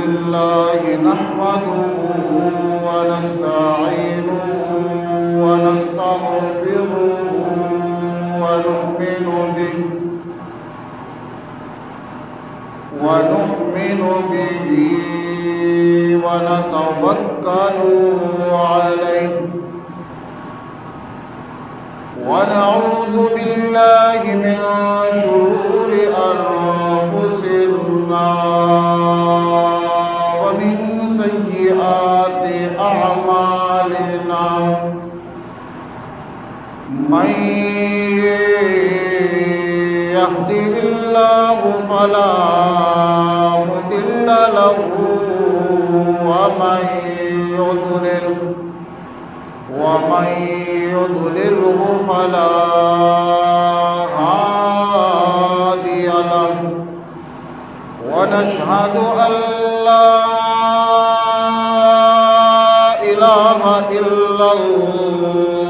لله نحمده ونستعينه ونستغفره ونؤمن به ونتوكل عليه ونعوذ بالله من شرور أنفسنا ومن سيئات أعمالنا من يهده الله فلا مضل له ومن يضلله فلا هادي له ونشهد أن لا إله إلا الله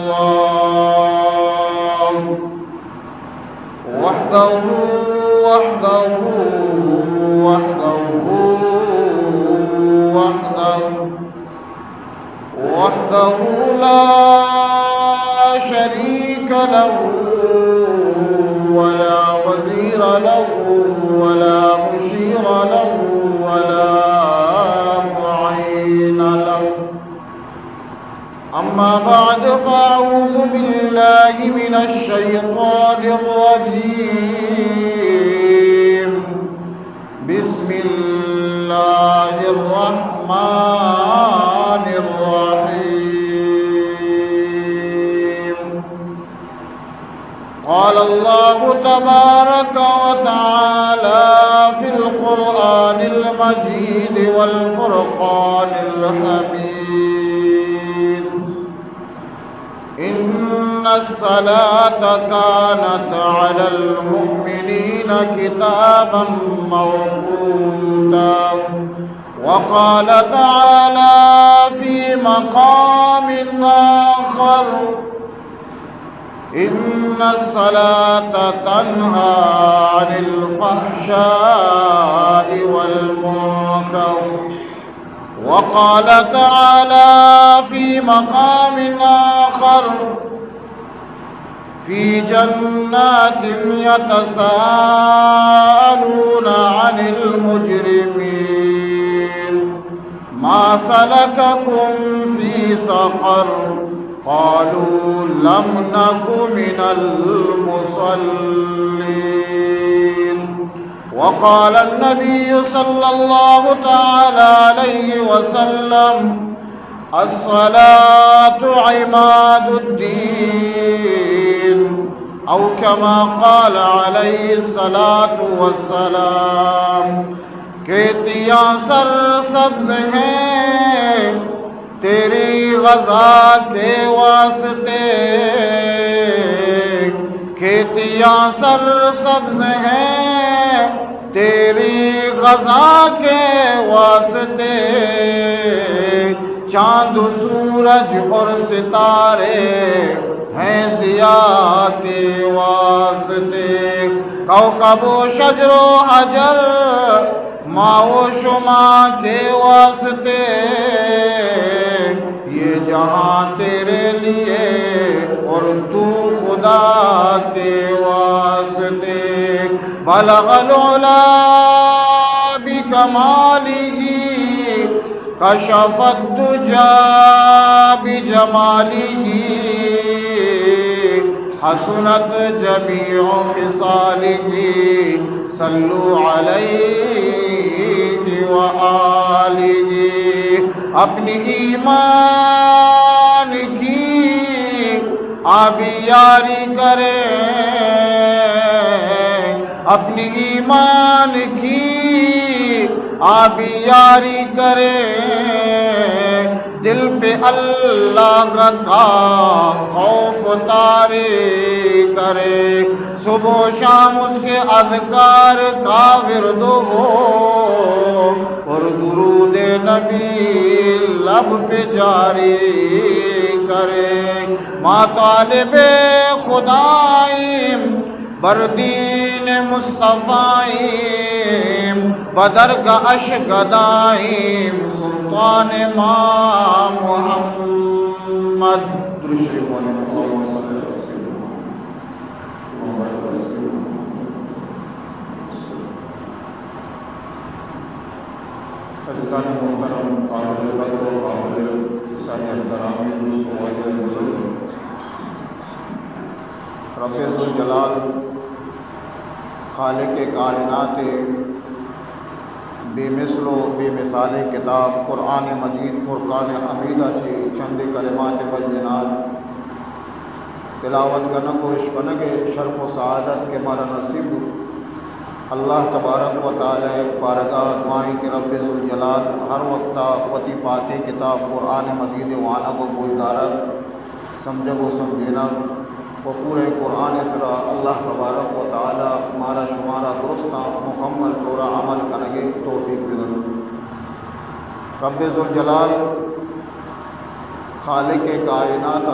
وحده لا شريك له ولا وزير له ولا مشير له ولا معين له أما بعد فأعوذ بالله من الشيطان الرجيم بسم الله الرحمن الرحيم قال الله تبارك وتعالى في القرآن المجيد والفرقان الحميد إن الصلاة كانت على المؤمنين كتابا موقوتا وقال تعالى في مقام آخر إن الصلاة تنهى عن الفحشاء والمنكر وقال تعالى في مقام آخر في جنات يتساءلون عن المجرمين ما سلككم في سقر قالوا لم نك من المصلين وقال النبي صلى الله تعالى عليه وسلم الصلاة عماد الدين أو كما قال عليه الصلاة والسلام کھیتیاں سر سبز ہیں تیری غزا کے واسطے کھیتیاں سر سبز ہیں تیری غزا کے واسطے چاند سورج اور ستارے ہیں ضیاء کے واسطے کوكب و شجر و حجر ماء و شمع کے واسطے یہ جہاں تیرے لیے اور تو خدا کے واسطے بلغ العلا بکمالہ کشف الدجى بجمالہ حسنت جمیع خصالہ صلوا علیہ وآلہ اپنی ایمان کی آبیاری کریں اپنی ایمان کی آبیاری کریں دل پہ اللہ کا خوف طاری کرے صبح و شام اس کے اذکار کا ورد ہو اور درود نبی لب پہ جاری کرے ماں طالب خدائیم بردین مصطفائیم بدر کا اشگدائیم سلطان ما محمد درود شریف اللہم صلی اللہ علیہ وسلم. عزیزان محترم، قابل قدر و قابل سائر گرامی دوست و عزیز بزرگ، رب ذوالجلال خالق کائنات بے مثل و بے مثال کتاب قرآن مجید فرقان حمیدہ چی چند کلمات بجنات تلاوت کنک و عشقنک شرف و سعادت کے مارا نصیب اللہ تبارک و تعالی بارگاہ دعائیں کہ رب ذوالجلال ہر وقت وتی پاتے کتاب قرآن مجید وانا کو بوجھدارا سمجھگ و سمجھینا و پورے قرآن سرا اللہ تبارک و تعالی مارا شمارا درستہ مکمل طورا عمل کنگے توفیق بدن. رب ذوالجلال خالق کائنات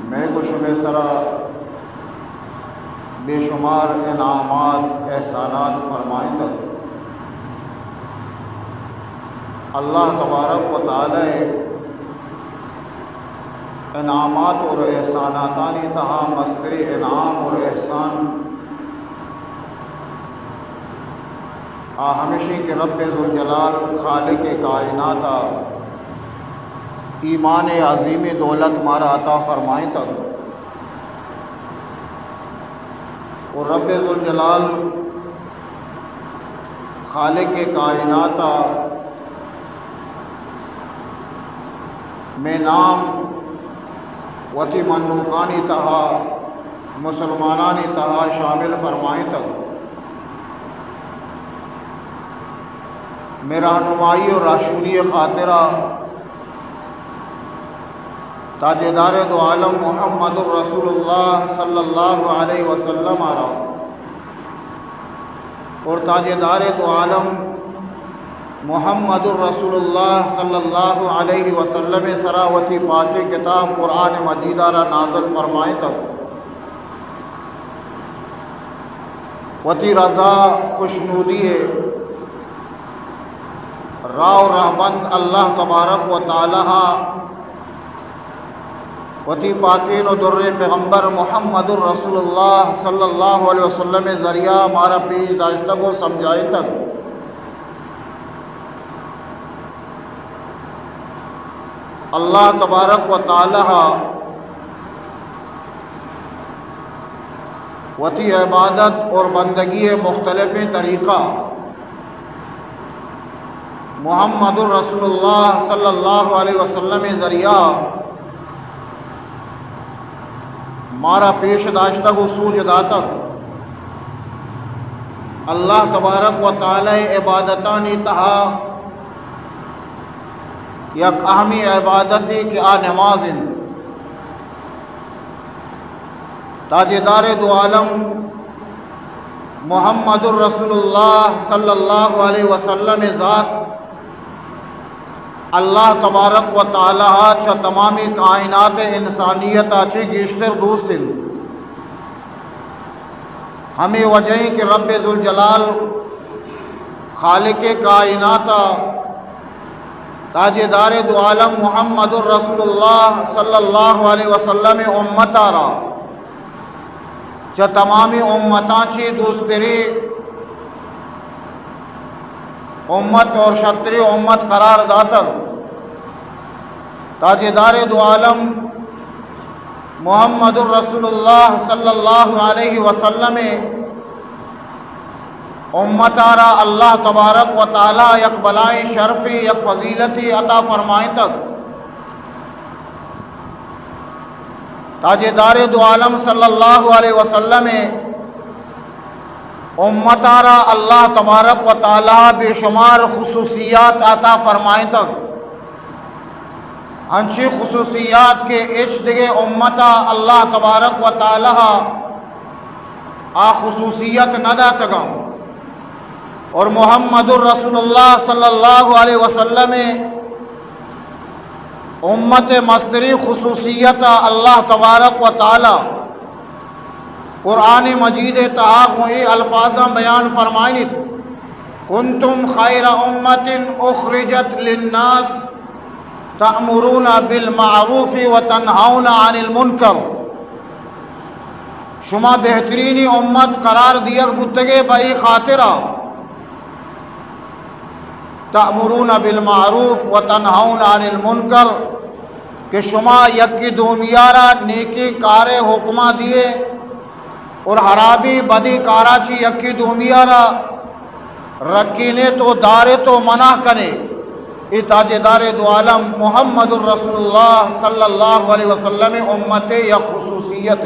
میں کو شمع سرا بے شمار انعامات احسانات فرمائیں تک اللہ تبارک و تعالی انعامات اور احساناتانی تہا مستر انعام اور احسان ہمیشہ کے رب ذوالجلال خالق کائنات ایمان عظیم دولت مارا عطا فرمائیں تک اور رب ذوالجلال خالق کائنات میں نام وتی منوکانی تہا مسلمانانی تہا شامل فرمائیں تک میں رہنمائی اور راشدی خاطرہ تاجدار دو عالم محمد الرسول اللہ صلی اللہ علیہ وسلم آرہا اور تاجدار دو عالم محمد الرسول اللہ صلی اللہ علیہ وسلم سراوتی پاک کتاب قرآن مجید آرہا نازل فرمائیں تک وتی رضا خوشنودی راو رحمن اللہ تبارک و تعالی وتی پاکین و در پیغمبر محمد الرسول اللہ صلی اللہ علیہ وسلم ذریعہ ہمارا پیش داشتہ کو سمجھائے تک اللہ تبارک و تعالی وتی عبادت اور بندگی مختلف طریقہ محمد الرسول اللہ صلی اللہ علیہ وسلم ذریعہ مارا پیش داشتہ کو سوج داتا اللہ تبارک و تعالی عبادتانی تہا یک اہمی عبادتی کہ نماز تاجدار دو عالم محمد الرسول اللہ صلی اللہ علیہ وسلم ذات اللہ تبارک و تعالی چا تمامی کائنات انسانیت آچے گیشتر دوستن ہمیں وجہیں کہ رب ذوالجلال خالق کائنات تاجدار دو عالم محمد الرسول اللہ صلی اللہ علیہ وسلم امت آرہا چا تمامی امتاں چی دوستری امت اور شتری امت قرار داتا تاجدار دو عالم محمد الرسول اللہ صلی اللہ علیہ وسلم امت آرہ اللہ تبارک و تعالی یک بلائی شرفی یک فضیلتی عطا فرمائیں تک تاجدار دو عالم صلی اللہ علیہ وسلم امت آرہ اللہ تبارک و تعالی بے شمار خصوصیات عطا فرمائیں تک انچی خصوصیات کے عشدگے امتا اللہ تبارک و تعالی خصوصیت ندا تگا اور محمد الرسول اللہ صلی اللہ علیہ وسلم امت مستری خصوصیت اللہ تبارک و تعالی قرآن مجید تحاق ہوئی الفاظاں بیان فرمائنی کنتم خیر امت اخرجت للناس تأمرون بالمعروف وتنہون عن المنکر، شما بہترینی امت قرار دیا گتگے بئی خاطرہ تأمرون بالمعروف وتنہون عن المنکر کہ شما یکی دومیارا نیکی کار حکمہ دیے اور حرابی بدی کارا چی یکی دومیارا رکینے تو دارے تو منع کنے۔ ای تاجدار دو عالم محمد الرسول اللہ صلی اللہ علیہ وسلم امت یا خصوصیت،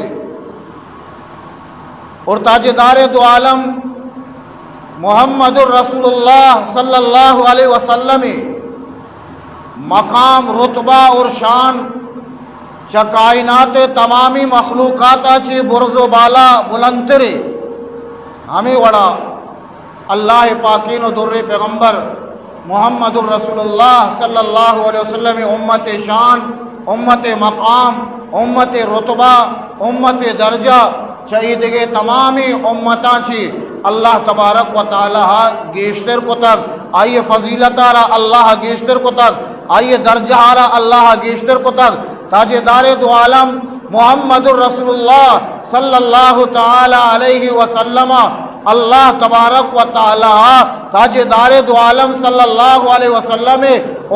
اور تاجدار دو عالم محمد الرسول اللہ صلی اللہ علیہ وسلم مقام رتبہ اور شان چا کائنات تمامی مخلوقات چی برز و بالا بلندترے ہمیں وڑا اللہ پاکین و در پیغمبر محمد الرسول اللہ صلی اللہ علیہ وسلم امت شان، امت مقام، امت رتبہ، امت درجہ چاہیے تمامی امتاں چی اللہ تبارک و تعالی گیشتر کو تک آئیے فضیلت آرہ اللہ گیشتر کو تک آئیے درجہ آرہ اللہ گیشتر کو تک تاجدار دو عالم محمد الرسول اللہ صلی اللہ تعالی علیہ وسلم اللہ تبارک و تعالی تاجدار دو عالم صلی اللہ علیہ وسلم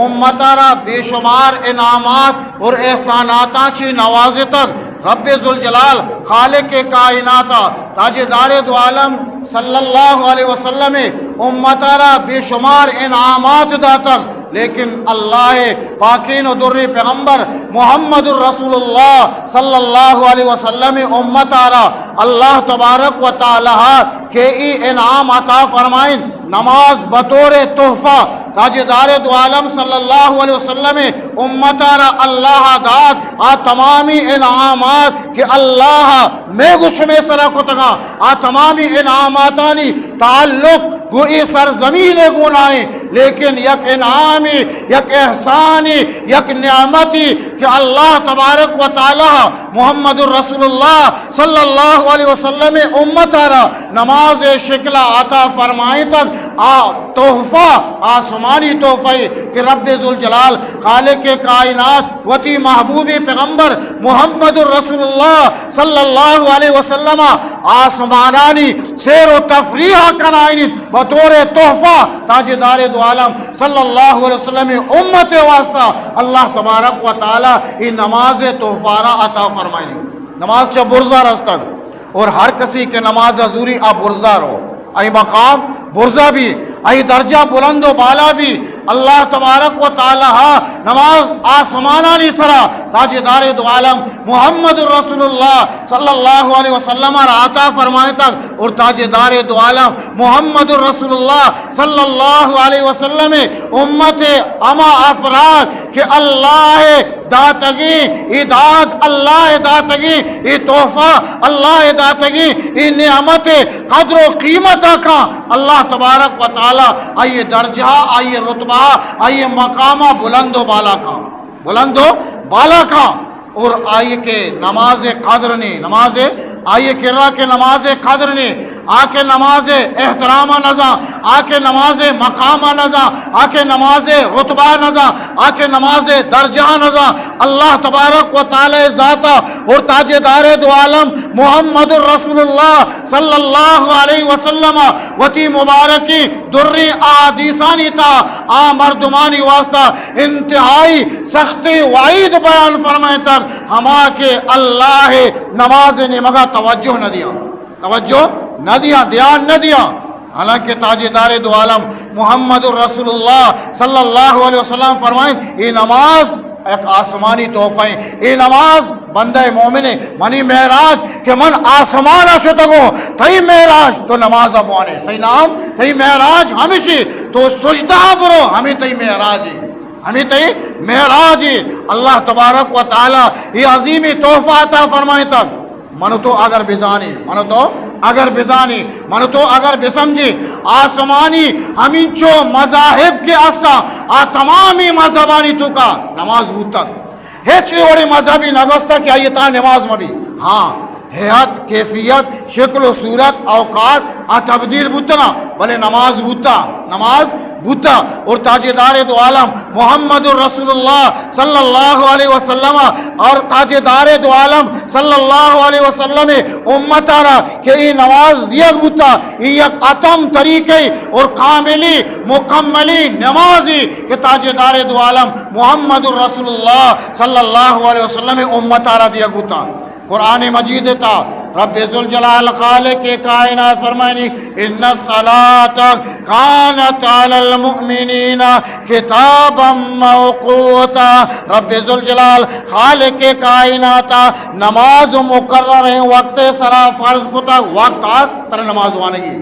امتارا بے شمار انعامات اور احساناتاں چی نوازے تک رب ذوالجلال خالق کائناتا تاجدار دو عالم صلی اللہ علیہ وسلم امتارا بے شمار انعامات داتا، لیکن اللہ پاکین و در پیغمبر محمد الرسول اللہ صلی اللہ علیہ وسلم امتارا اللہ تبارک و تعالی کے ای انعام عطا فرمائیں نماز بطور تحفہ تاجدار دو عالم صلی اللہ علیہ وسلم امتارا اللہ داد آ تمامی انعامات کہ اللہ میں گشمے سرا کتگا آ تمامی انعاماتانی تعلق گوئی سرزمین گنائیں، لیکن یک انعامی یک احسانی یک نعمتی کہ اللہ تبارک و تعالی محمد الرسول اللہ صلی اللہ علیہ وسلم امتارا نماز شکلہ عطا فرمائیں تک تحفہ آسمانی تحفہ کہ رب ذوالجلال خالق کائنات وتی محبوب پیغمبر محمد الرسول اللہ صلی اللہ علیہ وسلم آسمانانی سیر و تفریح کنائنی بطور تحفہ تاجدار دو عالم صلی اللہ علیہ وسلم امت واسطہ اللہ تبارک و تعالی یہ نماز تحفارہ عطا فرمائنی۔ نماز چا برزہ رستن اور ہر کسی کے نماز حضوری آپ برزہ رہو، ای مقام برزہ بھی، ای درجہ بلند و بالا بھی اللہ تبارک و تعالی نماز آسمانانی سرا تاجدار دو عالم محمد الرسول اللہ صلی اللہ علیہ وسلم عطا فرمائے تک، اور تاجدار دو عالم محمد الرسول اللہ صلی اللہ علیہ وسلم امت اما افراد کہ اللہ داتگی اداد اللہ داتگی ای تحفہ اللہ داتگی ای نعمت قدر و قیمت کا اللہ تبارک و تعالی آئیے درجہ آئیے رتبہ آئیے مقامہ بلند و بالا کا، بلند و بالا کا، اور آئیے کہ نماز قدر نے نماز آئیے کرا کہ نماز قدر نے آکے نماز احترام نزا آکے نماز مقام نزا آکے نماز رتبہ نزا آکے نماز درجہ نزا اللہ تبارک و تعالی ذاتا اور تاجدار دو عالم محمد الرسول اللہ صلی اللہ علیہ وسلم وتی مبارکی دری احادیثانی تا آ مردمانی واسطہ انتہائی سختی وعید بیان فرمائے تک ہما کہ اللہ نماز نے مگا توجہ نہ دیا، توجہ نہ دیا، دھیان نہ دیا، حالانکہ تاجدار دو عالم محمد الرسول اللہ صلی اللہ علیہ وسلم فرمائیں یہ نماز ایک آسمانی تحفہ ہے، یہ نماز بندہ مومن منی معراج کہ من آسمان شتگو تئی معراج تو نماز ابوانے تئی نام تئی معراج ہمیشہ تو سجدہ برو ہمیں تئی معراج ہے، ہمیں تئی معراج ہے۔ اللہ تبارک و تعالی یہ عظیم تحفہ عطا فرمائے تک منو تو اگر بزانی منو تو اگر بزانی منو تو اگر بسمجھی آسمانی ہمیں چو مذاہب کے استا آ تمامی مذہبانی تو کا نماز ہوتا ہیچ وڑی مذہبی نگستا کہ آئیتا نماز مبی، ہاں حیات کیفیت شکل و صورت اوقات تبدیل بودتا بلے نماز بودتا اور تاجدار دو عالم محمد رسول اللہ صلی اللہ علیہ وسلم اور تاجدار دو عالم صلی اللہ علیہ وسلم امت آرہ کہ یہ نماز دیا بودتا یک اتم طریقے اور کاملی مکملی نمازی کہ تاجدار دو عالم محمد رسول اللہ صلی اللہ علیہ وسلم امت آرہ دیا بودتا قرآن مجید تا رب ذوالجلال خالق کائنات فرمائنی ان الصلاة کانت علی المؤمنین کتابا موقوتا رب ذوالجلال خالق کائنات نماز مقرر ہے وقت سرا فرض کتا وقت آج تر نماز وانے گی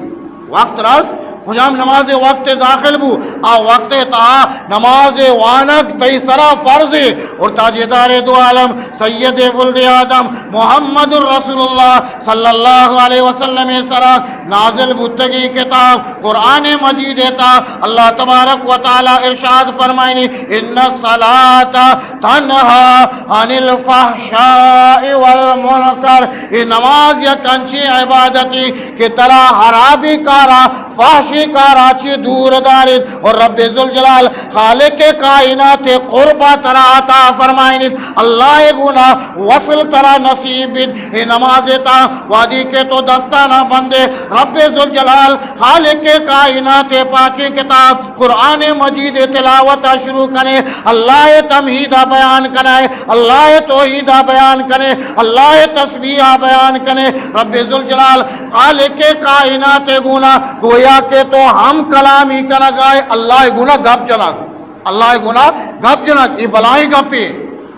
وقت راز خجام نماز وقت داخل بو وقت تا نماز وانک تی سرا فرض اور تاجدار دو عالم سید ولد آدم محمد رسول اللہ صلی اللہ علیہ وسلم سرا نازل بودتگی کتاب قرآن مجید تا اللہ تبارک و تعالی ارشاد فرمائنی ان الصلاة تنہا عن الفحشاء والمنکر یہ نماز یک انچی عبادتی کہ ترا حرابی کارا فحش کارا چی دور دارید اور رب ذوالجلال خالق کائنات قربہ ترا عطا فرمائنید اللہ گناہ وصل ترا نصیبید یہ نماز تا وادی کے تو دستانہ بندے رب ذوالجلال خالق کائنات پاکی کتاب قرآن مجید تلاوت شروع کرے اللہ تمہیدہ بیان کرے اللہ توحیدہ بیان کرے اللہ تسبیحہ بیان کرے رب ذوالجلال خالق کائنات گناہ گویا کہ تو ہم کلامی کا نگائے اللہ گناہ گپ جنک اللہ گناہ گپ جنک یہ بلائیں گپے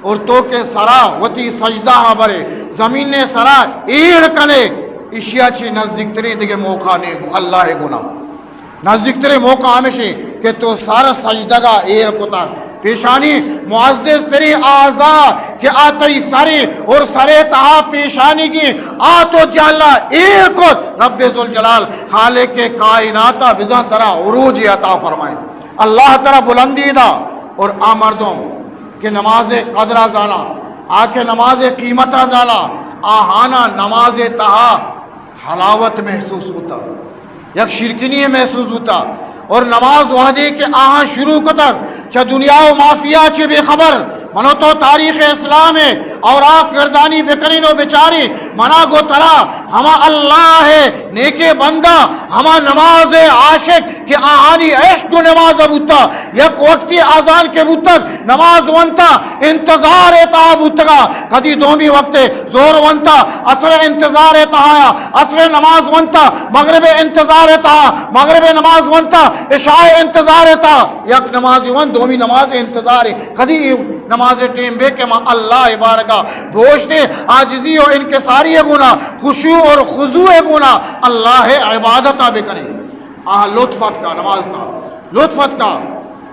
اور تو کے سرا وتی سجدہ برے زمین نے سرا ایر کنے اشیاء چی نزدیک تری دیکھے موقع نہیں اللہ گناہ نزدیک تری موقع ہمیشہ کہ تو سارا سجدگا ایر کتا پیشانی معزز تیری آزا کہ آتری سری اور سرے تہا پیشانی کی آتو جالا ایک رب ذوالجلال خالق کائناتا بزان ترا عروج عطا فرمائیں اللہ ترا بلندی دا اور آمردوں کہ نماز قدرہ زالا آکے نماز قیمتہ زالا آہانا نماز تہا حلاوت محسوس ہوتا یک شرکنی محسوس ہوتا اور نماز وحدی کے آہاں شروع کو تک چا دنیا و مافیا چے بے خبر منو تو تاریخ اسلام ہے اور آق گردانی بکرین و بچاری منا گو ترا ہما اللہ ہے نیکے بندہ ہما نماز عاشق کہ آہانی عشق کو نماز بوتا یک وقتی آزان کے بوتک نماز ونتا انتظار تا بوتگا کدی دومی وقت زور ونتا عصر انتظار تایا عصر نماز ونتا مغرب انتظار تا مغرب نماز ونتا عشاء انتظار تا یک نماز ون دومی نماز انتظار کدی نماز ٹیم بے کہ اللہ بارگاہ بوشتے عاجزی و انکساری گناہ خشوع اور خضوع گناہ اللہ عبادتہ بے کریں لطفت کا نماز تھا لطفت کا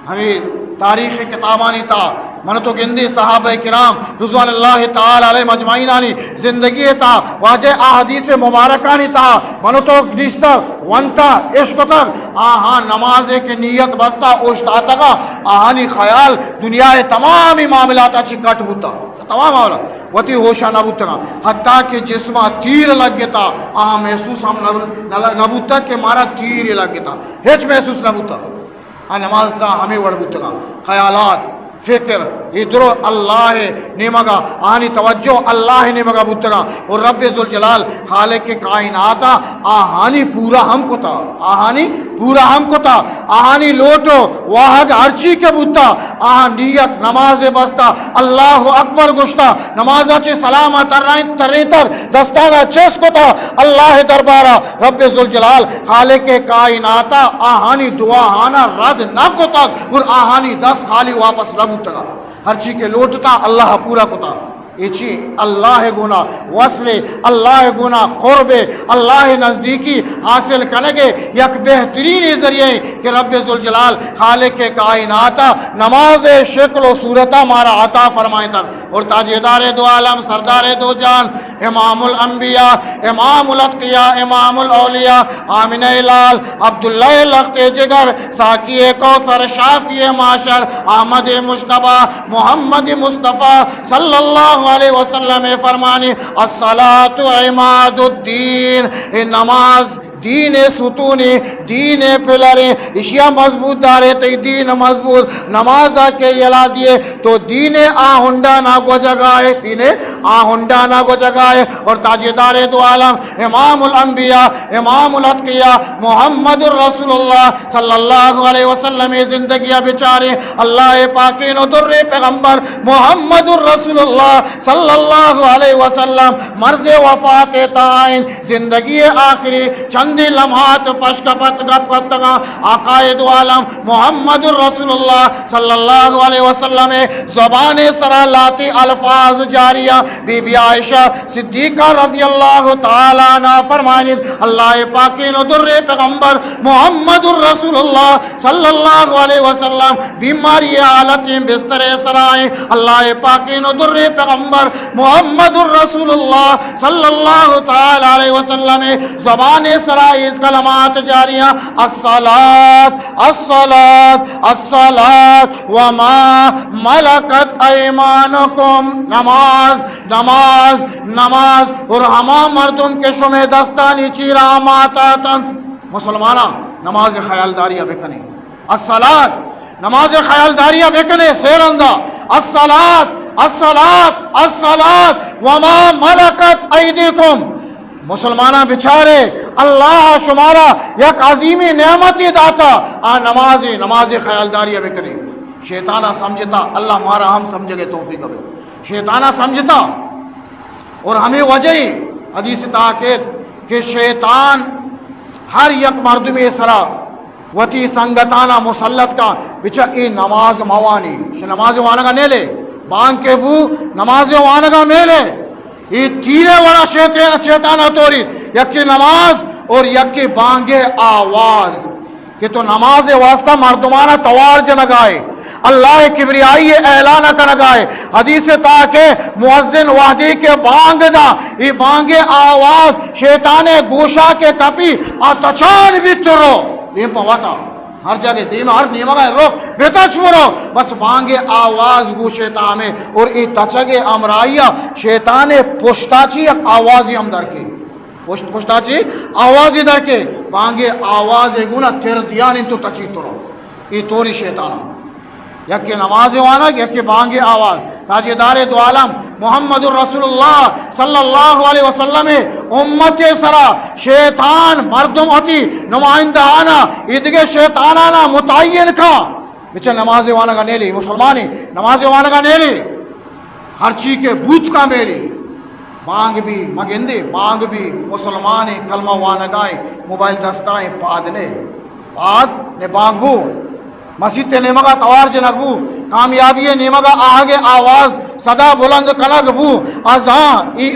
ہمیں تاریخ کتابانی تھا منتو گندی صحابہ کرام رضوان اللہ تعالی علیہ مجمعینانی زندگی تا واجہ احادیث مبارکانی تا منتو گدیستا ونتا عشق تک آہاں نماز کی نیت بستا اوشتا تکا آہانی خیال دنیا تمامی معاملات اچھی کٹ بوتا تمام معاملات وتی ہوشا نبوتا حتیٰ کہ جسمہ تیر لگ گتا آہاں محسوس ہم نبوتا کہ مارا تیر لگ گتا ہیچ محسوس نبوتا نماز تا ہمیں وڑ بوتا خیالات فکر ادھر اللہ نیمگا آنی توجہ اللہ نیمگا بوتگا اور رب ذوالجلال خالق کے کائناتا آہانی پورا ہم کو تا آہانی پورا ہم کو تا آہانی لوٹو واحد ارچی کے بوتا آہان نیت نماز بستا اللہ اکبر گشتا نمازہ چے سلامہ تر دستانہ چیس کو تا اللہ دربارہ رب ذوالجلال خالق کے کائناتا آہانی دعا آنا رد نہ کو تا اور آہانی دس خالی واپس لب تگا ہر چیز کے لوٹتا اللہ پورا کتا ایچی اللہ گناہ وصل اللہ گناہ قرب اللہ نزدیکی حاصل کرنگے یک بہترین ذریعے کہ رب ذوالجلال خالق کے کائناتا نماز شکل و صورتہ مارا عطا فرمائے تک اور تاجدار دو عالم سردار دو جان امام الانبیاء امام الاتقیاء امام الاولیاء آمنہ لال عبداللہ لخت جگر ساقی کوثر شافی معاشر احمد مجتبی محمد مصطفیٰ صلی اللہ علیہ وسلم فرمانی الصلاۃ عماد الدین، نماز دین ستونی، دین پلریں اشیاء مضبوط دارے تی دین مضبوط نماز کے یلا دیے تو دین آہنڈا نہ گو جگائے، دین آہنڈا نہ گو جگائے۔ اور تاجدار دو عالم امام الانبیاء امام الاتقیاء محمد الرسول اللہ صلی اللہ علیہ وسلم زندگیاں بچارے اللہ پاکین و در پیغمبر محمد الرسول اللہ صلی اللہ علیہ وسلم مرض وفات تعین زندگی آخری چندی لمحات پشکپت گپ گپتگا آقائے دو عالم محمد الرسول اللہ صلی اللہ علیہ وسلم زبان سرالاتی الفاظ جاریہ بی بی عائشہ صدیقہ رضی اللہ تعالیٰ عنہ فرمائنی اللہ پاکین و در پیغمبر محمد الرسول اللہ صلی اللہ علیہ وسلم بیماری حالتیں بستر سرائیں اللہ پاکین و در پیغمبر محمد الرسول اللہ صلی اللہ تعالیٰ علیہ وسلم زبان سرائی کلمات جاریہ الصلاة الصلاة الصلاة وما ملکت ایمانکم، نماز نماز نماز اور ہما مردم کے شمع دستانی چیرہ ماتا تن مسلمانہ نماز خیالداریہ بکنے، الصلاة نماز خیالداریہ بکنے سیرندہ، الصلاة الصلاة الصلاة وما ملکت ایدیکم، مسلمانہ بچارے اللہ شمارا یک عظیمی نعمتی داتا آ نماز خیالداریہ بکنے۔ شیطانہ سمجھتا اللہ مارا ہم سمجھ گئے توفیق بے، شیطانہ سمجھتا اور ہمیں وجہ حدیث تاکید کہ شیطان ہر یک مردمی سرا وتی سنگتانہ مسلط کا بچا ای نماز موانی نماز وانگا نیلے بانگ کے بو نماز وانگا میلے یہ تیرے وڑا شیطانہ توری یکی نماز اور یکی بانگ آواز کہ تو نماز واسطہ مردمانہ توار جنگائے اللہ کبریائی اعلان کنگائے حدیث تاکہ مؤذن وحدی کے بانگ دا یہ بانگ آواز شیطان گوشہ کے کپی آتچان بھی ترو دیم پواتا ہر جگہ دیم ہر نیمگا روک بیتا چھوڑو بس بانگ آواز گو شیطان میں اور ای تچگ امرائیہ شیطان پشتاچی ایک آوازی ہم در کے پشتاچی آوازی در کے بانگ آواز گونا تیر دیان انتو تچی ترو ای توری شیطانہ یکی نماز وانا یکی بانگ آواز تاجدار دو عالم محمد الرسول اللہ صلی اللہ علیہ وسلم امت سرا شیطان مردم ہوتی نمائندہ آنا ادھگے شیطانانا متعین کا بچہ نماز وانا کا نیلی مسلمانی نماز وانا کا نیلی ہر چیز کے بوت کا میلی بانگ بھی مگندے بانگ بھی مسلمانی کلمہ وانا گائیں موبائل دستائیں پادنے پاد نے بانگ بو مسجد نیمگا توار جنگبو کامیابی نیمگا آگے آواز صدا بلند کنگبو ازاں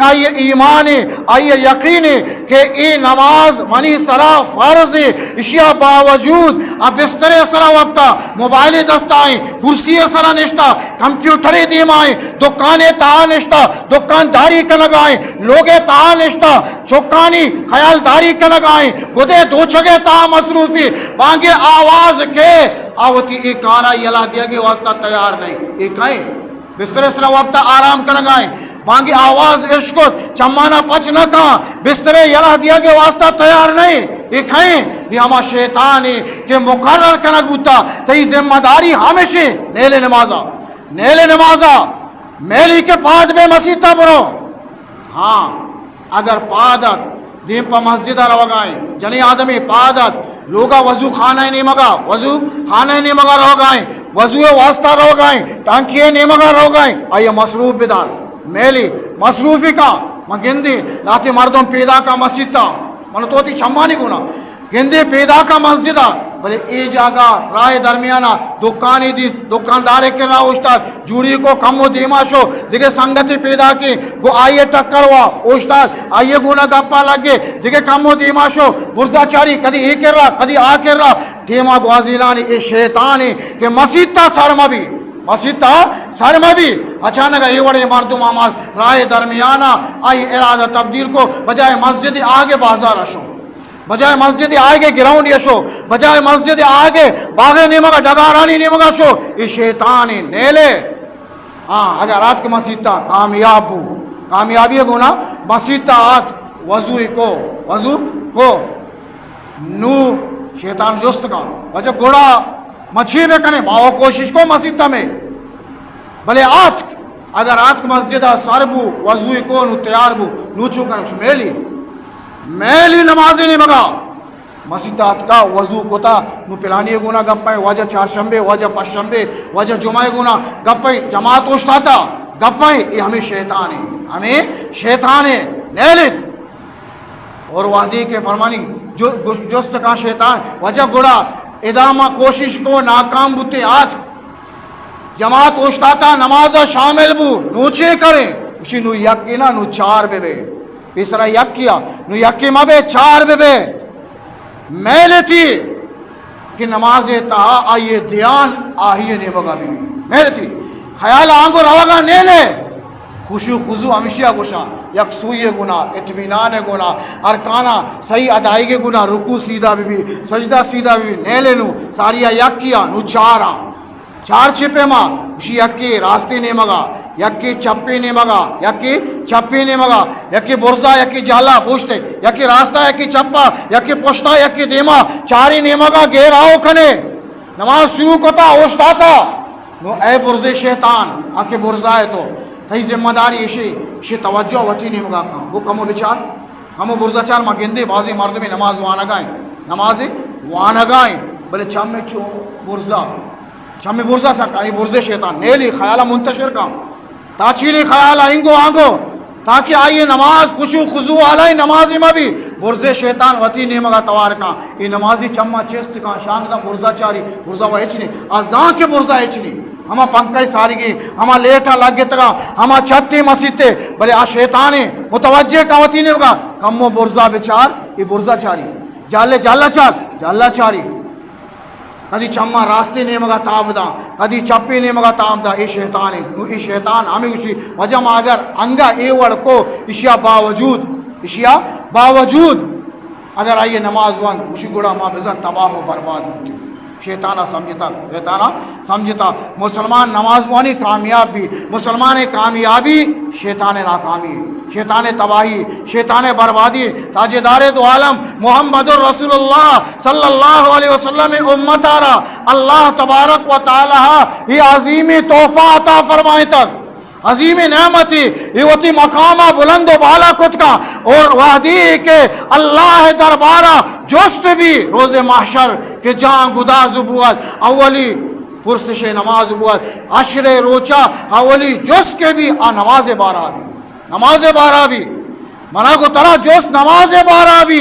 آئیے ایمان آئیے یقین کہ ای نماز منی سرا فرض اشیاء باوجود اب بستر سرا وقتا موبائل دستائیں کرسی سرا نشتا کمپیوٹر دیمائیں دکانے تاہ نشتا دکانداری کنگائیں لوگے تاہ نشتا چوکانی خیالداری کنگائیں گدے دو چگے تاہ مصروفی بانگے آواز کے آوتی ایک کانا یلا دیا گے واسطہ تیار نہیں ایک کہیں بستر سرا وقتا آرام کنگائیں بانگی آواز عشقت چمانا پچ نہ کہاں بستر یلا دیا گے واسطہ تیار نہیں ایک کہیں یہ ہما شیطانی کہ مقرر کنگ ہوتا تی ذمہ داری ہمیشہ نیلے نمازہ میلی کے پاد بے مسیطہ برو ہاں اگر پادت دیم پا مسجدہ روگائیں جنی آدمی پادت لوگا وضو خانہ نیمگا وضو خانہ نیمگا روگائیں وضو واسطہ روگائیں ٹانکیے نیمگا روگائیں آئیے مصروف بدار میلی مصروفی کا گندی لاتی مردم پیدا کا مسجدہ منو توتی چمانی گونا گندی پیدا کا مسجدہ بلے ای جاگا رائے درمیانہ دکانی دیس دکاندارے کے راہ اشتاد جوڑی کو کم و دیما شو دیکھے سنگتی پیدا کی گو آئیے ٹکر ہوا اشتاد آئیے گونا گپا لگے دیکھے کم و دیما شو برزا چاری کدی ای کر رہا کدی آ کر رہا دیما گوازیلانی ای شیطانی کہ مسیطہ سرما بھی مسجد تا سر میں بھی اچانک یہ بڑے مردم آماز رائے درمیانہ آئی ارادہ تبدیل کو بجائے مسجد آگے بازار اشو بجائے مسجد آگے گراؤنڈ یشو بجائے مسجد آگے باغے نیمگا ڈگارانی نیمگا شو یہ شیطانی نیلے اگر رات کے مسجد تا کامیاب ہو کامیابی ہے گونا مسجد تا آت وضو کو نو شیطان جست کا وجہ گوڑا مچھی میں کنے باو کوشش کو مسجد تا میں بلے آت اگر آت کے مسجد سر بو وضو کو نو تیار بو نو چو کنکش میلی نمازی نہیں مگا مسجد آت کا وضو کوتا نو پلانی گونا گپائے وجہ چارشنبے وجہ پشنبے وجہ جمعہ گونا گپائے جماعت اوشتاتا گپائے یہ ہمیں شیطان ہے نیلت اور وحدی کے فرمانی جست کا شیطان وجہ گڑا ادامہ کوشش کو ناکام بوتے آج جماعت اوشتاتا نمازہ شامل بو نوچے کریں اسی نو یکی نا نو چار بے پیسرا یک کیا نو یکی مبے چار بے میلے تھی کہ نماز تہا آئیے دیان آہیے نیمگا بی میلے تھی خیال آنگو روگا نیلے خوشو خضو ہمیشہ گوشا یک سوئی گنا اطمینان گنا ارکانہ صحیح ادائیگی گنا رکو سیدھا بھی سجدہ سیدھا بھی نیلے نو ساریا یک کیا نو چار چھپے ماں اسی یکی راستے نیمگا یکی چپی نیمگا یکی برزا یکی جالا پوچھتے یکی راستہ یکی چپا یکی پوشتا یکی دیما چاری نیمگا گیر آؤ کھنے نماز شروع کوتا اوشتا تھا نو اے برزے شیطان آکے برزا ہے تو تھی ذمہ داری اشی توجہ وطی نیمگا وہ کمو بچار ہمو برزا چار ماں گندے بازی مرد میں نماز وانگائیں بلے چم چو برزا سکتا یہ برزے شیطان نیلی خیالہ منتشر کا تاچیلی خیال آئنگو آنگو تاکہ آئیے نماز خوشو خضو آلائی نمازی میں بھی برزے شیطان وطی نیمگا توار کا یہ نمازی چمہ چست کا شانگدہ برزا چاری برزا وہ اچنی آزان کے برزا اچنی ہما پنکھائی ساری گئی ہما لیٹا لگ گئے تگا ہما چھتی مسجد تے بلے آ شیطانے متوجہ کا وطی نیمگا کمو برزا بچار یہ برزا چاری جالا چاری کدی چمہ راستے نیمگا تابدا کدی چپی نیمگا تابدا اے شیطان ہے اے شیطان ہمیں اسی وجہ ما اگر انگا اے وڑ کو اشیاء باوجود اگر آئیے نماز وان اسی گوڑا ما بزن تباہ و برباد ہوتی شیطانہ سمجھتا مسلمان نماز وانی کامیاب بھی مسلمان کامیابی شیطان ناکامی شیطان تباہی شیطان بربادی تاجدار دو عالم محمد الرسول اللہ صلی اللہ علیہ وسلم امت آرہ اللہ تبارک و تعالی یہ عظیم تحفہ عطا فرمائے تک عظیم نعمتی یہ وتی مقامہ بلند و بالا کت کا اور وحدی کے اللہ دربارہ جست بھی روز محشر کے جان گداز بواد اولی پرسش نماز بواد عشر روچہ اولی جس کے بھی نماز بارہ بھی منا کو ترا جس نماز بارہ بھی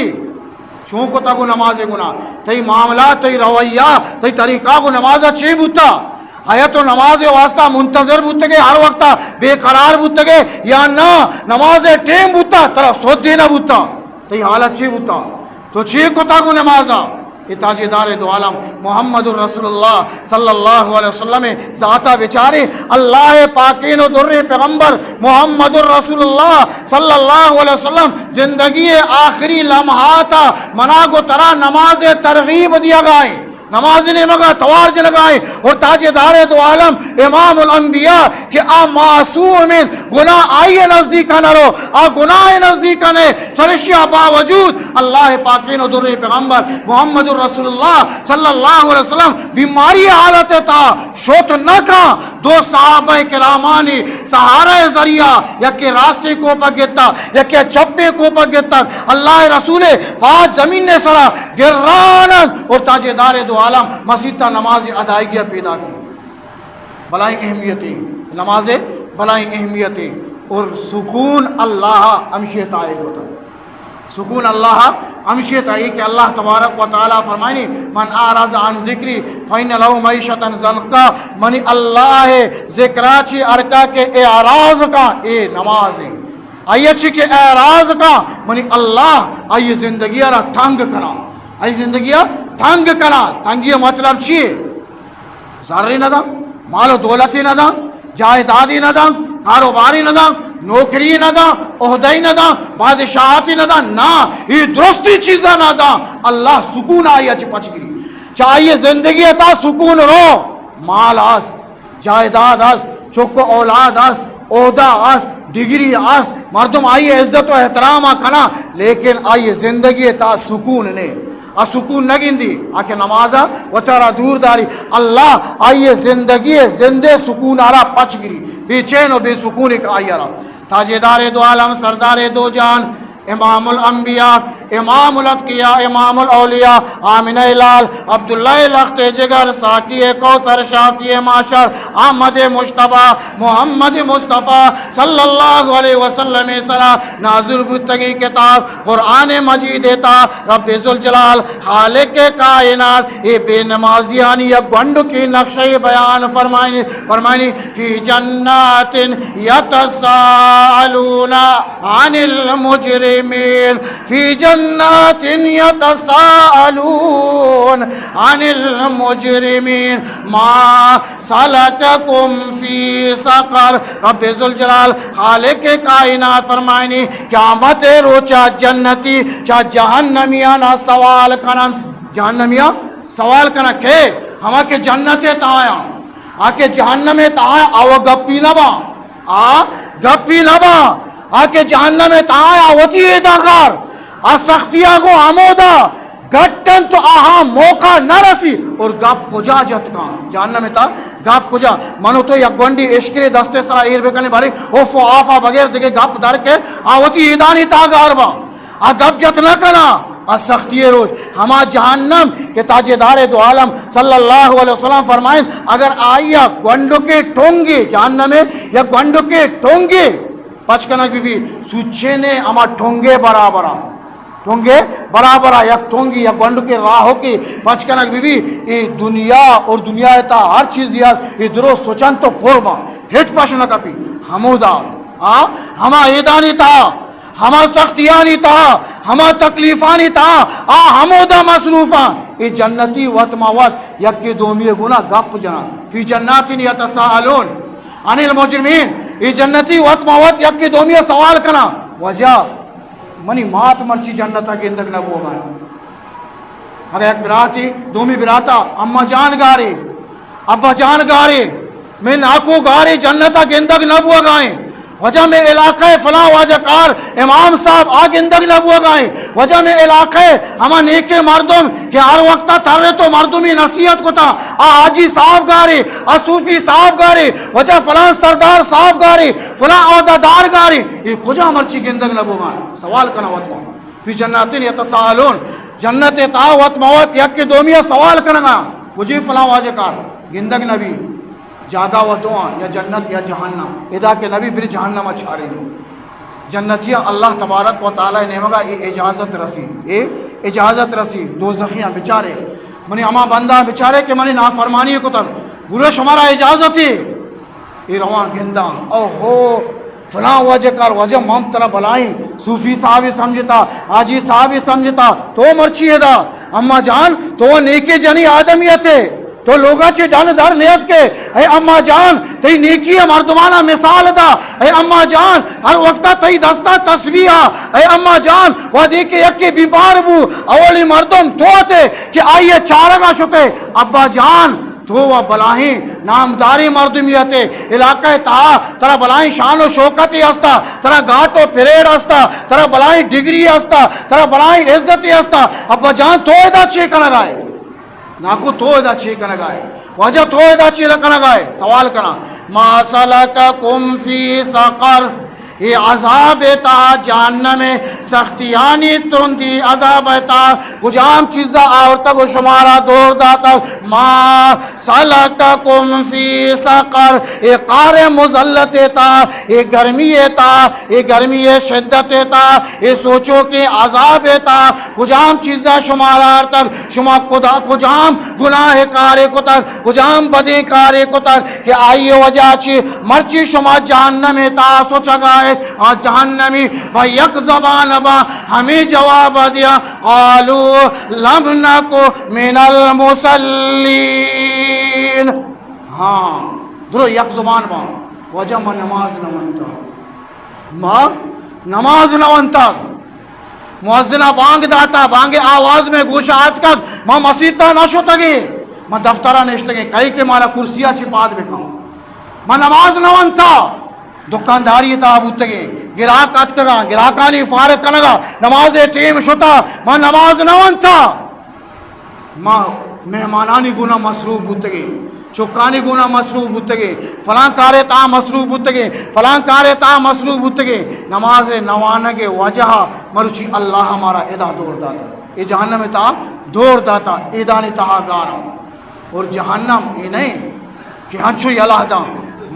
چون کو تگو نماز گنا تی معاملات تی رویہ تی طریقہ کو نماز اچھی بوتا آیا تو نماز واسطہ منتظر بوتے گے ہر وقت بے قرار بوتے گے یا نہ نماز ٹیم بوتا ترا سوت دینا بوتا تی حالت چی بوتا تو چی کتا کو نمازا یہ تاجدار دو عالم محمد الرسول اللہ صلی اللہ علیہ وسلم ذاتہ بیچارے اللہ پاکین و در پیغمبر محمد الرسول اللہ صلی اللہ علیہ وسلم زندگی آخری لمحاتا مناگو ترا نماز ترغیب دیا گائیں نماز نے مگا توارج لگائے اور تاجدار دو عالم امام الانبیاء کہ آ معصومین گناہ آئیے نزدیکہ نہ رو آ گناہ نزدیکہ نے چرشیہ باوجود اللہ پاکین و در پیغمبر محمد الرسول اللہ صلی اللہ علیہ وسلم بیماری حالت تا شوت نہ کا دو صحابہ کرامانی سہارہ ذریعہ یا کہ راستے کو پگتا یا کہ چپے کو پگتا اللہ رسول پاک زمین نے سرا گرانن اور تاجدار دو عالم مسجد تا نماز ادائیگیہ پیدا کی بلائی اہمیتیں نماز بلائی اہمیتیں اور سکون اللہ ہمشیت آئے ہوتا سکون اللہ ہمشیت آئے کہ اللہ تبارک و تعالیٰ فرمائنی من آراز عن ذکری فین لہو معیشتا زلقا منی اللہ ذکراچی ارکا کے اعراض کا اے نماز ہے آئیے چی کہ اعراض کا منی اللہ آئیے زندگیہ را تنگ کرا آئی زندگیہ تنگ کرا تنگی مطلب چیئے ضروری نہ دا مال و دولتی نہ دا، جائیدادی نہ دا، کاروباری نہ دا، نوکری نہ دا، عہدائی نہ دا، بادشاہتی نہ دا، نہ یہ درستی چیزاں نہ دا، اللہ سکون آئی اچ پچ گری چاہیے زندگی تا سکون رو، مال آست، جائیداد آست، چوکو اولاد آست، عہدہ آست، ڈگری آست، مردم آئیے عزت و احترام کنا، لیکن آئیے زندگی تا سکون نے سکون نگین دی آکے نمازہ و ترا دور داری اللہ آئیے زندگی زندے سکون آرہ پچ گری بے چین و بے سکون ایک آئی آرہ تاجدار دو عالم سردار دو جان امام الانبیاء امام الاتقیاء امام الاولیاء آمنہ لال عبداللہ لخت جگر ساکی کوثر شافی معاشر احمد مجتبی محمد مصطفیٰ صلی اللہ علیہ وسلم صلی نازل گتگی کتاب قرآن مجید تا رب ذوالجلال خالق کائنات یہ بے نمازیانی یا گونڈ کی نقشہ بیان فرمائنی فی جنات یتساءلون عن المجرمین فی جنات یتساءلون عن المجرمین ما سلککم فی سقر رب ذوالجلال خالق کائنات فرمائنی قیامت روچا جنتی چا جہنمیانا سوال کنن جہنمیاں سوال کنن کہ ہما کے جنت تایا آکے جہنم تایا آو گپی نبا گپی نبا آکے جہنم تایا ہوتی ہے داغار سختیاں کو آمودا گھٹن تو آہاں موقع نہ رسی اور گپ کجا جت کا جہنم تا گپ کجا منو تو یک گونڈی عشقی دستے سرا ایر بکنے بھاری اوف و آفا بغیر دیکھے گپ دار کے آوتی ایدانی تا گاربا گپ جت نہ کنا سختی روز ہما جہنم کے تاجدار دو عالم صلی اللہ علیہ وسلم فرمائیں اگر آئیا گونڈو کے ٹھونگے جہنم میں یا گونڈو کے ٹھونگے پچکنک بھی سوچے نے اما ٹھونگے برابرہ ٹھونگے برابر یک ٹھونگی یا گونڈ کے راہو کی پچکنک بھی یہ دنیا اور دنیا تا ہر چیز یہ درو سوچن تو پھورما ہٹ پاشنا کپی ہمودا ہما ایدانی تا ہما سختیانی تا ہما تکلیفانی تا ہمودا مصروفا یہ جنتی وط موت یک کی دومی گنا گپ جنا فی جنات یتساءلون عن المجرمین یہ جنتی وط موت یک کی دومی سوال کنا وجہ منی مات مرچی جنتا کے اندر نبو گائے اگر ایک براتی دومی براتا اما جان گارے ابا جان گارے میں ناکو گارے جنتا کے اندر نبو گائیں وجہ میں علاقہ فلاں واجہ کار امام صاحب آگ اندر نبو گائیں وجہ میں علاقہ ہما نیکے مردم کہ ہر وقتا تھرے تو مردمی نصیحت کو تا آجی صاحب گارے صوفی صاحب گارے وجہ فلاں سردار صاحب گارے فلاں عہدیدار گارے یہ کجا مرچی کے اندر نبو گائیں سوال کنا وط موت فی جنات یتساءلون جنت تا وط موت یک کے دومیہ سوال کنا مجھے فلاں واجہ کار گندگ نبی جاگا و دعا یا جنت یا جہنم ادا کے نبی پھر جہنم اچھارے جنتیاں اللہ تبارک و تعالی نے مگا یہ اجازت رسی دو زخیاں بچارے منی اما بندہ بچارے کہ منی نافرمانی کو تر برے شمارا اجازت ہے یہ روان گندہ اوہو فلاں وجہ کار وجہ مم طرح بلائیں صوفی صاحب سمجھتا آجی صاحب سمجھتا تو مرچی ہے دا اما جان تو نیکی جنی آدمیت ہے تو لوگا چھے ڈن در نیت کے اے اما جان تی نیکی مردمانہ مثال دا اے اما جان ہر وقتا تی دستا تسبیح اے اما جان وہ دیکھے یکی بیمار بو اولی مردم تو آتے کہ آئیے چارگا شتے ابا جان تو وہ بلاہیں نامداری مردمیت علاقہ تا ترہ بلاہیں شان و شوکتی ہستا ترہ گاٹ و پریڈ ہستا ترہ بلاہیں ڈگری ہستا ترہ بلاہیں عزتی ہستا ابا جان تو ایدہ چھے کنا گائے ناکو تو ایدہ چھے کنا گائے وجہ تو ایدہ چھے کنا گائے سوال کنا ما سلککم فی سقر یہ عذاب تا جہنم سختیانی ترندی عذاب تا کجام چیزا آورتا کو شمارا دور داتا ما سلککم فی سقر یہ قار مزلت تا یہ گرمی تا یہ گرمی شدت تا یہ سوچو کہ عذاب تا کجام چیزا شمارا تک شما کجام گناہ کارے کو تک کجام بدی کارے کو تک کہ آئیے وجہ چی مرچی شما جہنم تا سوچا گائے اور جہنمی با یک زبان با ہمیں جواب دیا قالوا لم نکو من المصلین ہاں درو یک زبان با وجہ ما نماز نوانتا ما نماز نوانتا مؤذنہ بانگ داتا بانگ آواز میں گوشات کا ما مسیطہ نشو تگی ما دفترہ نشتگی کئی کہ مارا کرسیہ چھپاد بکاؤں ما نماز نوانتا دکانداری تا بوتگی گراک اتکگا گراکانی فارغ کنگا نماز ٹیم شتا ما نماز نوانتا ما مہمانانی گناہ مصروف بوتگی چکانی گناہ مصروف بوتگی فلان کارے تا مصروف بوتگی فلان کارے تا مصروف بوتگی نماز نوانگے وجہ مروچی اللہ ہمارا ادا دور داتا یہ جہنم تا دور داتا ایدانی تا گارا اور جہنم یہ نہیں کہ ہنچو یلہ دا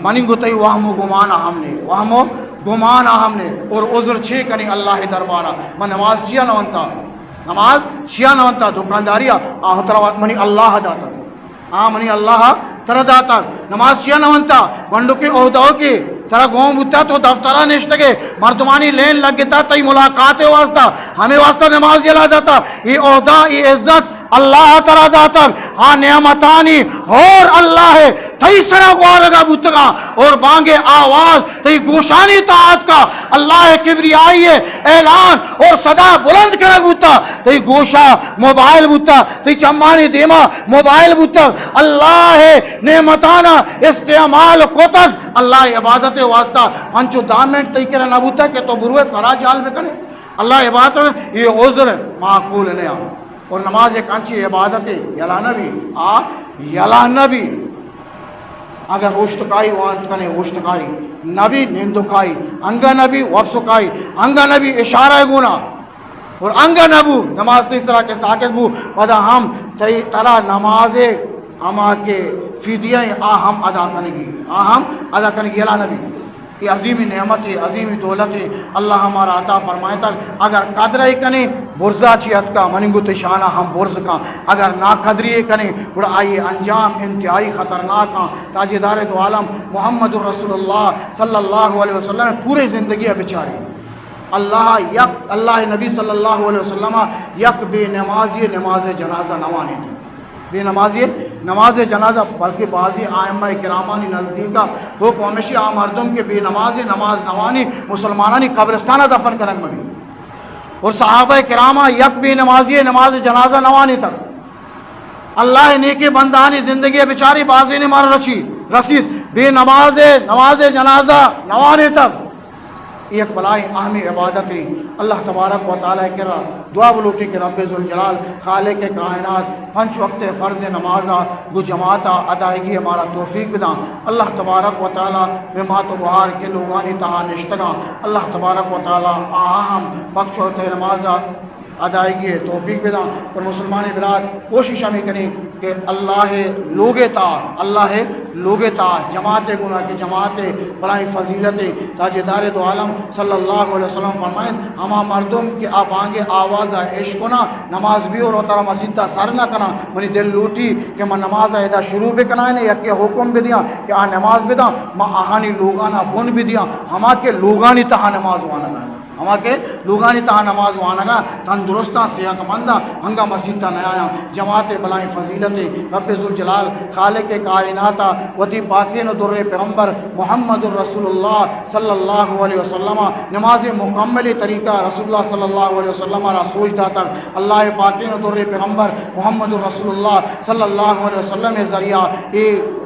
مننگو تی وہمو گمانا ہم نے وہمو گمانا ہم نے اور عذر چھے کنی اللہ دربارا من نماز شیعہ نوانتا نماز شیعہ نوانتا دکانداریا آہتروات منی اللہ داتا منی اللہ ترہ داتا نماز شیعہ نوانتا گنڈو کے عہدہوں کی ترہ گون بوتا تو دفترہ نشتگے مردمانی لین لگتا تی ملاقات واسطہ ہمیں واسطہ نماز یلا داتا یہ عہدہ یہ عزت اللہ ترہ داتا ہاں نعمتانی اور اللہ ہے تیسرا گوارگا بوتگا اور بانگے آواز تی گوشانی طاعت کا اللہ کبریائی ہے اعلان اور صدا بلند کرا بوتا تی گوشا موبائل بوتا تی چمانی دیما موبائل بوتا اللہ ہے نعمتانا استعمال کوتک اللہ عبادت واسطہ پنچو دامنٹ تی کرا نبوتا کہ تو بروے سرا جال بکنے اللہ عبادت یہ عذر معقول نہیں آ اور نماز ایک انچی عبادت ہے یلا نبی یلا نبی اگر اوشتکائی وانت کنے اوشتکائی نبی نیندکائی انگا نبی وفسکائی انگا نبی اشارہ گونا اور انگا نبو نماز تیس طرح کے ساکت بو پدا ہم ترہ نماز اما کے فیدیاں ہم ادا کرنگی ہم ادا کرنگی یلا نبی یہ عظیمی نعمت ہے عظیمی دولت ہے اللہ ہمارا عطا فرمائے تک اگر قدرہ کنے برزا چیت کا مننگو تشانہ ہم برز کا اگر نا قدری کنے بڑا آئیے انجام انتہائی خطرناک کا تاجدار دو عالم محمد الرسول اللہ صلی اللہ علیہ وسلم پورے زندگی بچاری اللہ نبی صلی اللہ علیہ وسلم یک بے نمازی نماز جنازہ نوانی تھی بے نمازی نماز جنازہ بلکہ بعضی آئمہ کرامانی نزدیکا وہ قومشی مردم کے بے نماز نماز نوانی مسلمانانی قبرستانہ دفن کرنگ میں اور صحابہ کرامہ یک بے نمازی نماز جنازہ نوانی تک اللہ نیکی بندانی زندگی بچاری بعضی نے مار رسید بے نماز جنازہ نوانی تک ایک بلائی اہمی عبادت ہے اللہ تبارک و تعالیٰ کرا دعا بلوٹی کہ رب ذوالجلال خالق کائنات پنچ وقت فرض نمازہ گو جماعتہ ادائیگی ہمارا توفیق بدا اللہ تبارک و تعالیٰ بمات و بہار کے لوگانی تہا نشتگا اللہ تبارک و تعالیٰ آہم بخش و نمازہ ادائیگی توفیق بدا اور مسلمان براد کوشش ہمیں کریں کہ اللہ لوگے تا جماعت گناہ کی جماعت بلائی فضیلت تاجدار دو عالم صلی اللہ علیہ وسلم فرمائیں ہما مردم کہ آپ آنگے آواز عشقنا نماز بھی اور ترہ مسیدہ سر نہ کنا منی دل لوٹی کہ میں نماز ایدہ شروع بھی کنائنے یا کہ حکم بھی دیا کہ نماز بھی دا میں آہانی لوگانا بن بھی دیا ہما کے لوگانی تہا نماز وانا گا ہما کے لوگانی تہا نماز وانگا تندرستہ صحت مندہ ہنگا مسیطہ نیایا جماعت بلائیں فضیلت رب ذوالجلال خالق کائناتا وتی باقین در پیغمبر محمد الرسول اللہ صلی اللہ علیہ وسلم نماز مکملی طریقہ رسول اللہ صلی اللہ علیہ وسلم را سوچ داتا اللہ باقین در پیغمبر محمد الرسول اللہ صلی اللہ علیہ وسلم ذریعہ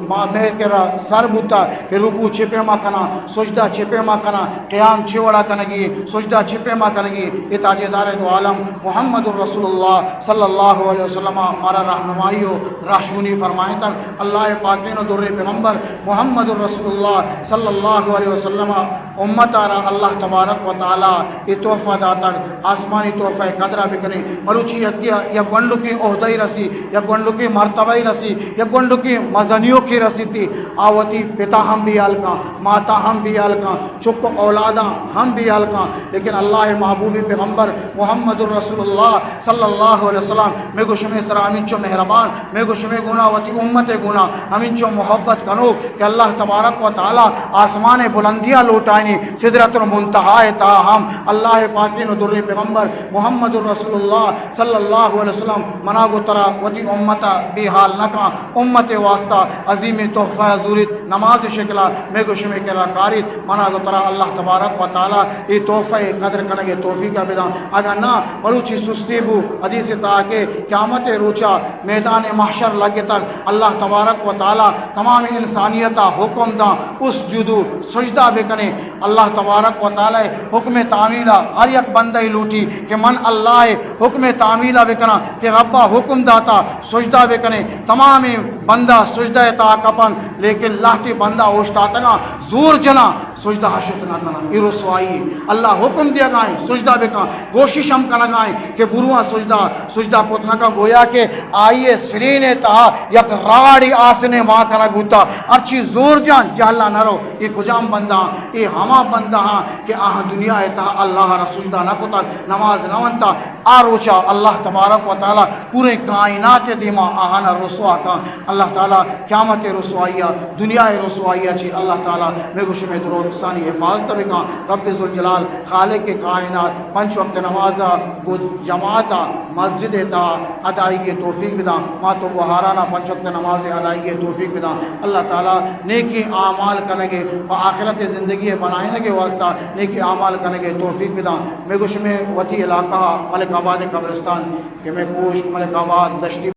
میں کرا سر بوتا کہ رکوع چھپے ما کنا سجدہ چھپے ما کنا قیام چھوڑا کنگی سجدہ چھپے ما کنگی یہ تاجدار دو عالم محمد الرسول اللہ صلی اللہ علیہ وسلم ہمارا رہنمائی و راشونی فرمائیں تک اللہ پاکین و در پیغمبر محمد الرسول اللہ صلی اللہ علیہ وسلم امت آرہ اللہ تبارک و تعالی یہ تحفہ داتا آسمانی تحفہ قدرہ بکنے مروچی یا گنڈو کی عہدائی رسی یا گنڈو کی مرتبائی رسی یا گنڈو کی مزنیوں کی رسی تھی آوتی پتا ہم بھی آلکا ماتا ہم بھی آلکا چپ اولادا ہم بھی آلکا لیکن اللہ محبوبی پیغمبر محمد الرسول اللہ صلی اللہ علیہ وسلم میں کو شمی سرا ہمیں چو مہربان میں کو شمی گناہ وتی امت گناہ ہمیں چو محبت کنو کہ اللہ تبارک و تعالی آسمان بلندیاں لوٹائیں آئینی صدرت المنتہا تاہم اللہ پاکین و در پیغمبر محمد الرسول اللہ صلی اللہ علیہ وسلم مناگو ترا وتی امتا بی حال نکا امت واسطہ عظیم تحفہ زورت نماز شکلا میں گوش میں کلا کارید مناگو ترا اللہ تبارک و تعالی یہ تحفہ قدر کنگے توفیق بدا اگر نہ مروچی سستی بو حدیث تاکہ قیامت روچا میدان محشر لگے تک اللہ تبارک و تعالی تمام انسانیتا حکم دا اس جدو سجدہ بکنے اللہ تبارک و تعالی حکم تعمیلہ ہر یک بندہ لوٹی کہ من اللہ حکم تعمیلہ بکنا کہ ربا حکم داتا سجدہ بکنے تمام بندہ سجدہ تا کپن لیکن لاہتی بندہ اوشتا تگا زور جنا سجدہ حشت نہ کنا یہ رسوائی اللہ حکم دیا گائیں سجدہ بکا کوشش ہم کنا گائیں کہ بروہ سجدہ پوتنا کا گویا کہ آئیے سرینے تہا یک راڑی آسنے ماں کنا گوتا ارچی زور جان جہلا نہ رو یہ کجام بندہ یہ ہما بندہ ہاں کہ آہ دنیا تہا اللہ را سجدہ نہ کتا نماز نہ ونتا آروچا اللہ تبارک و تعالی پورے کائنات دیما آہانا رسوا کا اللہ تعالی قیامت رسوائیہ دنیا رسوائیہ چی اللہ تعالی میں گوش میں درود ثانی حفاظت بکا رب ذوالجلال خالق کائنات پنچ وقت نمازہ کو جماعتا مسجد تا ادائی کے توفیق بدا ماتو بہارانہ پنچ وقت نماز ادائی کے توفیق بدا اللہ تعالی نیکی اعمال کنگے و آخرت زندگی بنائنے کے واسطہ نیکی اعمال کنگے توفیق بدا میں گوش میں وتی علاقہ ملک آباد قبرستان کہ میں کوش ملک آباد دشتی